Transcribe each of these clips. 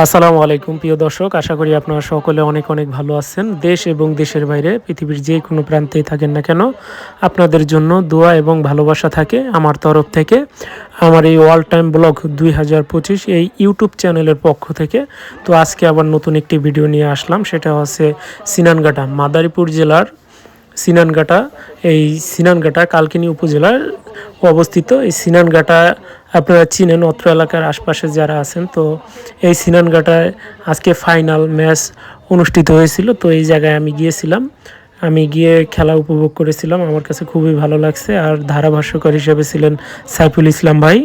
আসসালামু আলাইকুম প্রিয় দর্শক, আশা করি আপনারা সকলে অনেক অনেক ভালো আছেন। দেশ এবং দেশের বাইরে পৃথিবীর যে কোনো প্রান্তেই থাকেন না কেন, আপনাদের জন্য দোয়া এবং ভালোবাসা থাকে আমার তরফ থেকে। আমার এই ওয়াল টাইম ব্লগ 2025 এই ইউটিউব চ্যানেলের পক্ষ থেকে। তো আজকে আবার নতুন একটি ভিডিও নিয়ে আসলাম, সেটা হচ্ছে সিনানগাটা, মাদারীপুর জেলার সিনানগাটা। এই সিনানগাটা কালকিনি উপজেলার অবস্থিত। এই সিনানগাটা আপনারা চিনেন, অত্র এলাকার আশপাশে যারা আছেন। তো এই সিনানগাটায় আজকে ফাইনাল ম্যাচ অনুষ্ঠিত হয়েছিল। তো এই জায়গায় আমি গিয়েছিলাম, আমি গিয়ে খেলা উপভোগ করেছিলাম। আমার কাছে খুবই ভালো লাগছে। আর ধারাভাষ্যকার হিসেবে ছিলেন সাইফুল ইসলাম ভাই।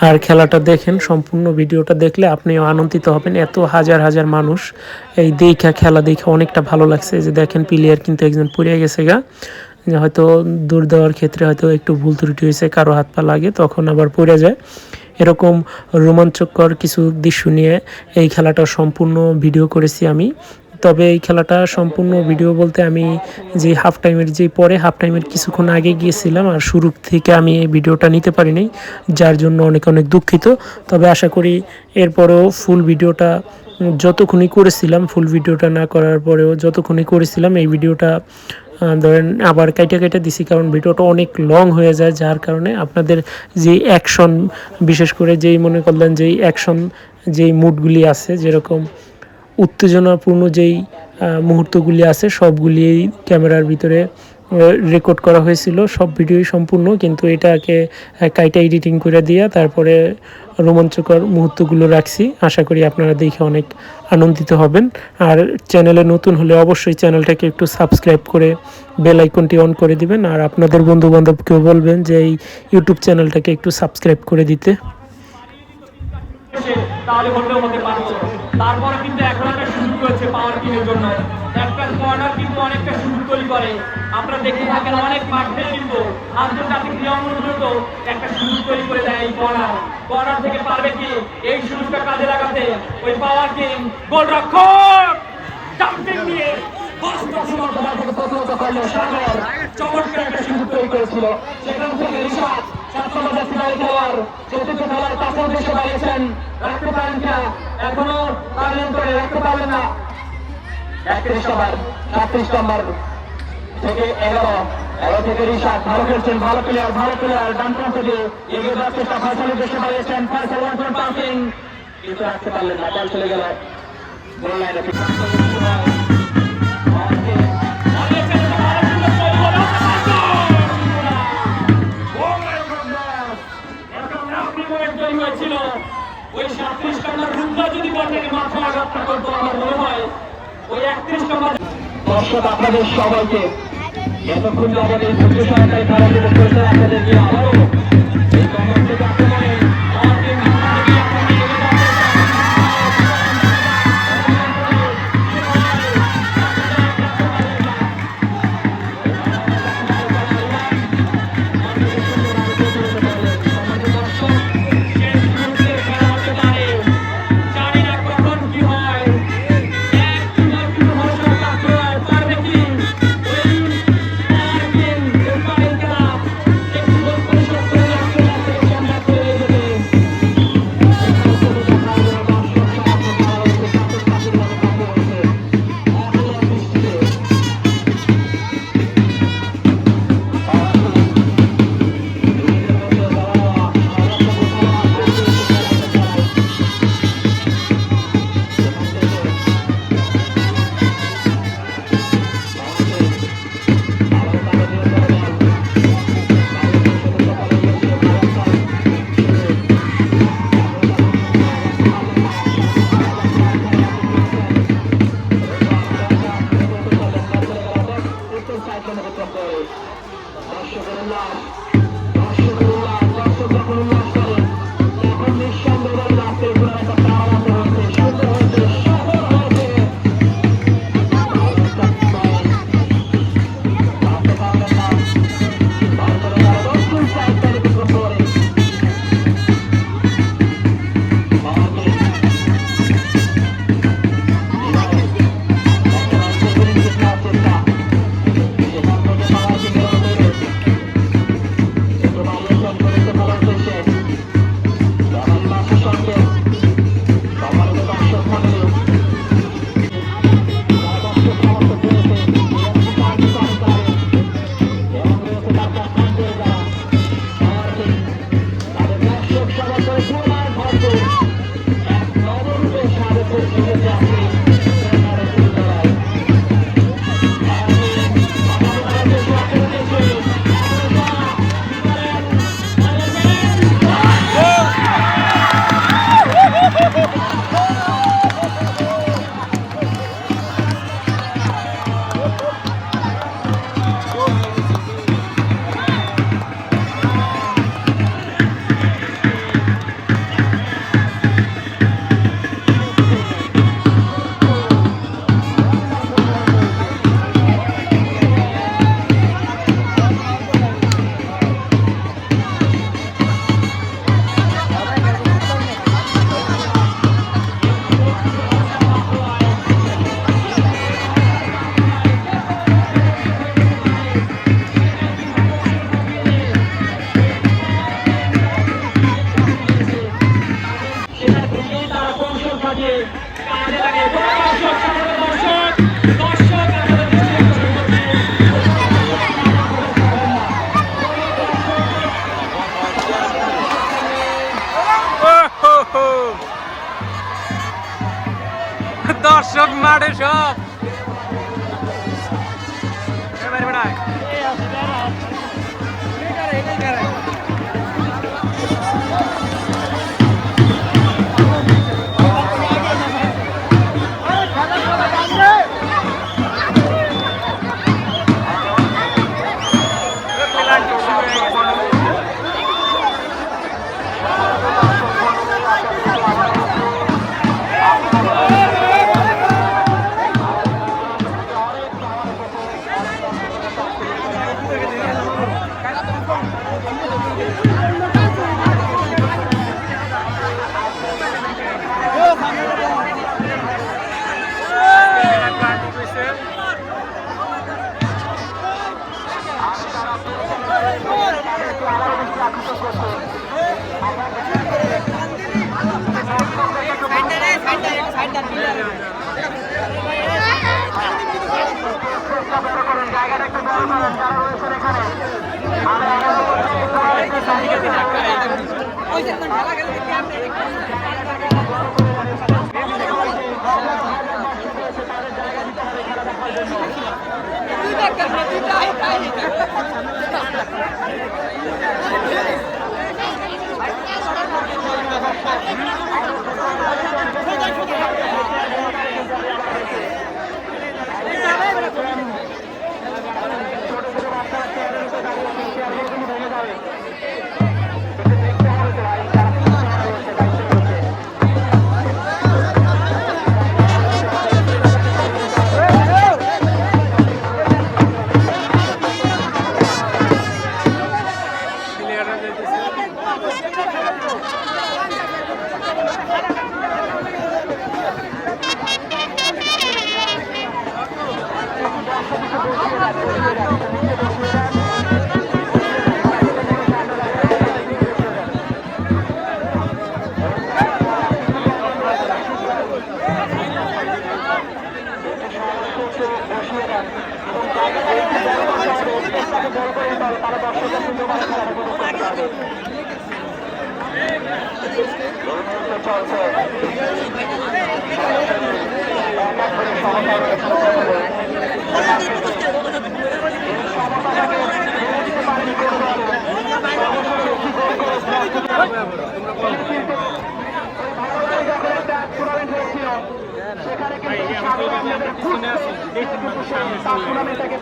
আর খেলাটা দেখেন, সম্পূর্ণ ভিডিওটা দেখলে আপনিও আনন্দিত হবেন। এত হাজার হাজার মানুষ এই খেলা দেখে অনেকটা ভালো লাগছে। যে দেখেন, প্লেয়ার কিন্তু একজন পড়ে গেছে গা, যে হয়তো দৌড় দেওয়ার ক্ষেত্রে হয়তো একটু ভুল ত্রুটি হয়েছে, কারো হাত পা লাগে তখন আবার পড়ে যায়। এরকম রোমাঞ্চকর কিছু দৃশ্য নিয়ে এই খেলাটা সম্পূর্ণ ভিডিও করেছি আমি। তবে এই খেলাটা সম্পূর্ণ ভিডিও বলতে আমি যে হাফ টাইমের কিছুক্ষণ আগে গিয়েছিলাম, আর শুরু থেকে আমি এই ভিডিওটা নিতে পারিনি, যার জন্য অনেক অনেক দুঃখিত। তবে আশা করি এরপরেও ফুল ভিডিওটা যতক্ষণই করেছিলাম, ফুল ভিডিওটা না করার পরেও যতক্ষণই করেছিলাম এই ভিডিওটা ধরেন আবার কাইটা কাইটা দিছি, কারণ ভিডিওটা অনেক লং হয়ে যায়। যার কারণে আপনাদের যে অ্যাকশন, বিশেষ করে যেই মনে করলেন যেই অ্যাকশন, যেই মুডগুলি আছে, যেরকম উত্তেজনাপূর্ণ যেই মুহূর্তগুলি আছে, সবগুলি ক্যামেরার ভিতরে রেকর্ড করা হয়েছিল, সব ভিডিওই সম্পূর্ণ। কিন্তু এটাকে কাইটা এডিটিং করে দিয়ে তারপরে রোমাঞ্চকর মুহূর্তগুলো রাখছি। আশা করি আপনারা দেখে অনেক আনন্দিত হবেন। আর চ্যানেলে নতুন হলে অবশ্যই চ্যানেলটাকে একটু সাবস্ক্রাইব করে বেল আইকনটি অন করে দিবেন। আর আপনাদের বন্ধুবান্ধবকেও বলবেন যে এই ইউটিউব চ্যানেলটাকে একটু সাবস্ক্রাইব করে দিতে। তাহলে হলেও হতে পারতো। তারপরে কিন্তু এখন একটা সুযোগ রয়েছে পাওয়ার টিমের জন্য। একটা কর্নার কিন্তু অনেকটা সুযোগ তৈরি করে। আপনারা দেখে থাকেন অনেক মাঠে কিন্তু আন্তর্জাতিক নিয়ম অনুযায়ী একটা সুযোগ তৈরি করে দেয় এই কর্নার থেকে পারবে কি এই সুযোগটা কাজে লাগাতে ওই পাওয়ার টিম গোলরক্ষক জাম্পিং দিয়ে চমৎকার একটা সুযোগ তৈরি করেছিল। সেখান থেকে রিশাদ রাখতে পারেন কিনা, এখনো তার নিয়ন্ত্রণে রাখতে পারবেন না। 31 নম্বর 37 নম্বর থেকে 11 থেকে রিশাদ ভালো খেলছেন, ভালো প্লেয়ার ডান প্রান্ত দিয়ে এগিয়ে যাওয়ার চেষ্টা ফয়সালের দেশে বাড়িয়েছেন। ফয়সাল ওয়ান পাসিং কিন্তু রাখতে পারলেন না, বল চলে গেল গোল লাইনে। ওই 37 নম্বর রুদ্রা যদি বলটাকে মাথায় আঘাত করতো, আমার মনে হয় ওই 31 নম্বর। দর্শক আপনাদের সবাইকে এতক্ষণ যাবত এই ধৈর্য সহকারে খেলা উপভোগ করেছেন, আপনাদের নিয়ে আবারও এই কর্নার থেকে আক্রমণে দর্শক মাঠে সব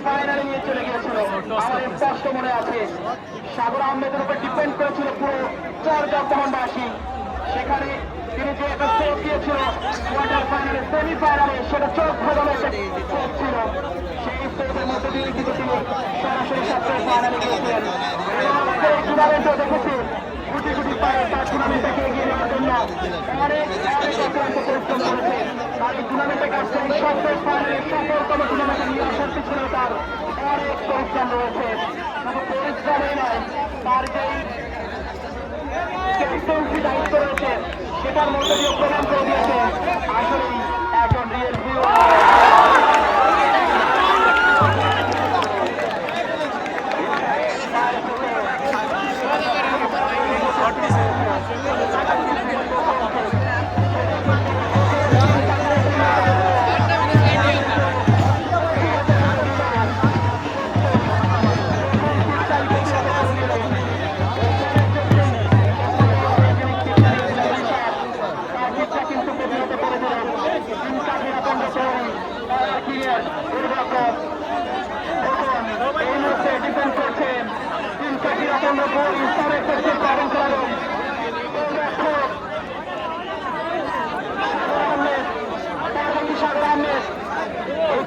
ফাইনালে নিয়ে চলে গিয়েছিল। আমার স্পষ্ট মনে আছে সাগর আহমেদের উপর ডিপেন্ড করেছিল পুরো চরজামবাসী। সেখানে তিনি যে একটা সেভ দিয়েছিল কোয়ার্টার ফাইনালে সেমিফাইনালে, সেটা চোখ ভাগানো একটা সেভ ছিল। সেই সেভের মধ্যে দিয়ে কিন্তু তিনি সরাসরি সপ্তাহে ফাইনালে গিয়েছিলেন। এই টুর্নামেন্টও দেখেছি গুটি গুটি পায়ে তার টুর্নামেন্টটাকে এগিয়ে নেওয়ার জন্য অনেক অক্লান্ত পরিশ্রম করেছে। তার এই টুর্নামেন্টে কাছে সপ্তাহে ফাইনালে সফলতম টুর্নামেন্টে নিয়ে আসার পিছনে তার অনেক পরিশ্রম রয়েছে। শুধু পরিশ্রমই নয়, তার যেই ক্যাপ্টেন্সি দায়িত্ব রয়েছে সেটার মধ্যে দিয়ে প্রমাণ করে দিয়েছে আসলে একজন রিয়েল হিরো।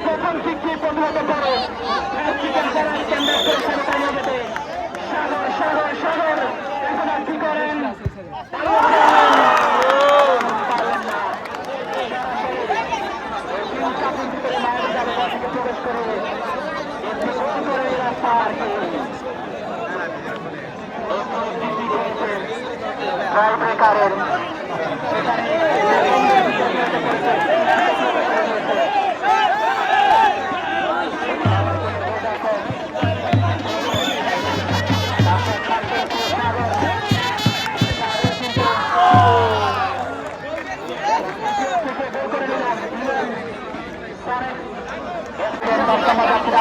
প্রথম শিক্ষি প্রতিহত করে সাগর সাগর সাগর এখন আর কি করেন প্রবেশ করে রাস্তা আর কি ব্রেকারের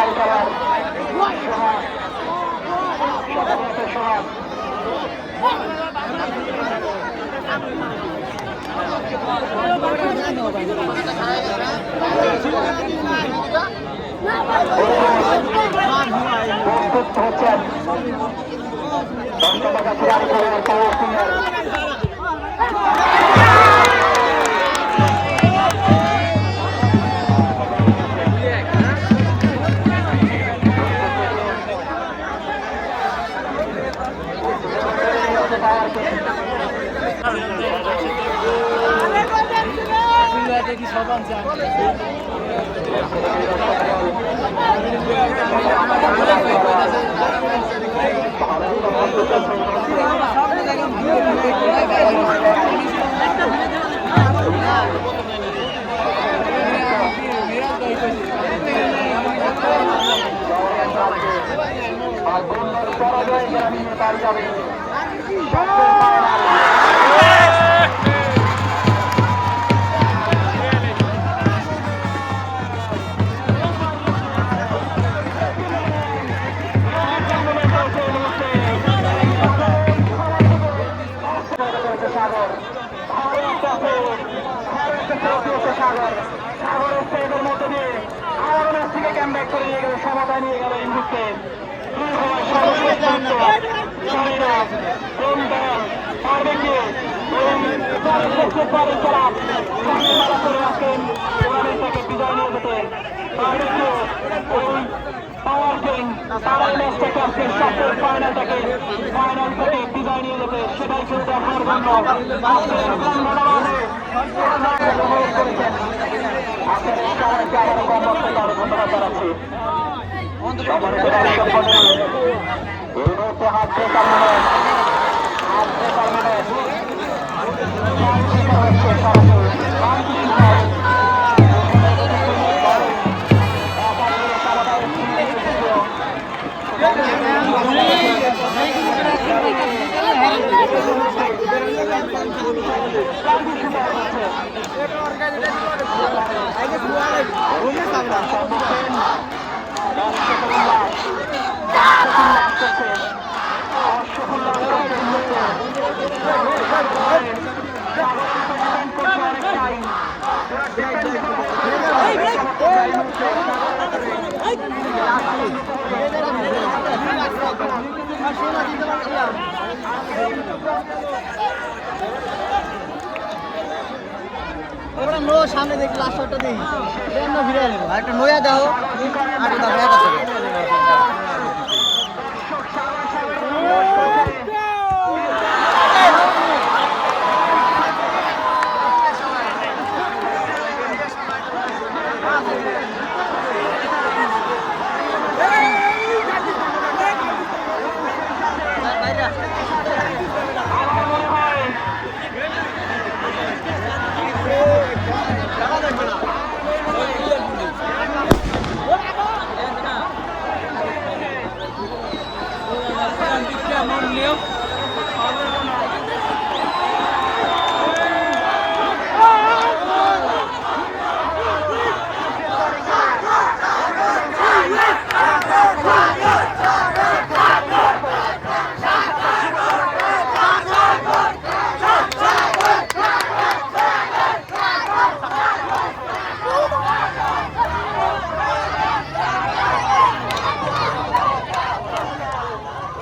লাল কালার সোহাগ প্রস্তুত হচ্ছেন সমাধান নিয়ে গেল এই মুহূর্তে ফাইনাল থেকে বিদায় নিয়ে যেতে সেটাই কেউ দেখার জন্য ধন্যবাদ জানাচ্ছি। এই মুহূর্তে হাত ওটা নো সামনে দেখি লাস্টটা দেখি ভিড়ে নেবো আর একটা নয়া দাও আর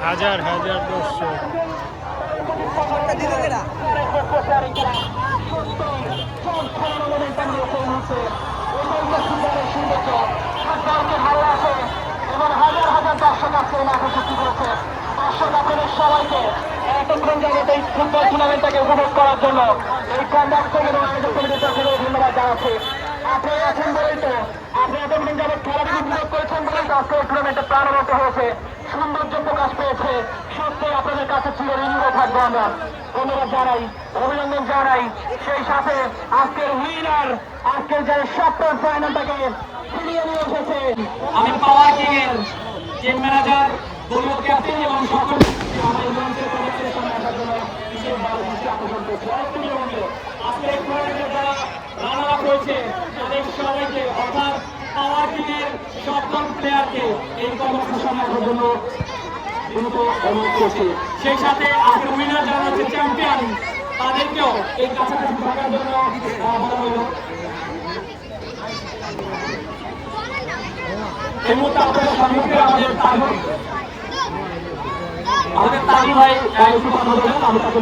হাজার হাজার দর্শক হাজার হাজার দর্শক আজকে মাঠে সৃষ্টি করেছে। দর্শক আপনাদের সবাইকে এতক্ষণ যাবত এই ফুটবল টুর্নামেন্টটাকে উপভোগ করার জন্য এই কন্ডাক্ট থেকে এবং আয়োজক কমিটির পক্ষ থেকে ধন্যবাদ জানাচ্ছি। আপনি আছেন বলেই তো, আপনি এতক্ষণ যাবত খেলাটি উপভোগ করেছেন বলেই তো আজকে এই টুর্নামেন্টে প্রাণবন্ত হয়েছে, সৌন্দর্য প্রকাশ পেয়েছে। সত্যি আপনাদের কাছে চিরঋণী থাকবো আমরা। ধন্যবাদ জানাই, অভিনন্দন জানাই। সেই সাথে আজকের উইনার, আজকের যে সপ্তম ফাইনালটাকে ফিরিয়ে নিয়ে এসেছে আমি পাওয়ার কিং এর টিম ম্যানেজার, দলীয় ক্যাপ্টেন এবং সকল আমার মঞ্চের কমিটির সামনে আসার জন্য বিশেষভাবে দৃষ্টি আকর্ষণ করছি। আজকের এই টুর্নামেন্টে যারা রানার আপ হয়েছে তাদের সবাইকে অর্থাৎ পাওয়ার টিমের সকল প্লেয়ারকে এই কর্মসূচি রাখার জন্য দ্রুত অনুরোধ করছি। সেই সাথে আজকের উইনার যারা হচ্ছে চ্যাম্পিয়ন তাদেরকেও এই কাছাকাছি থাকার জন্য বলা হলো। এই মুহূর্তে আপনাদের সম্মুখে আমাদের তাজু ভাই একটু কথা বলবেন, আমি তাকে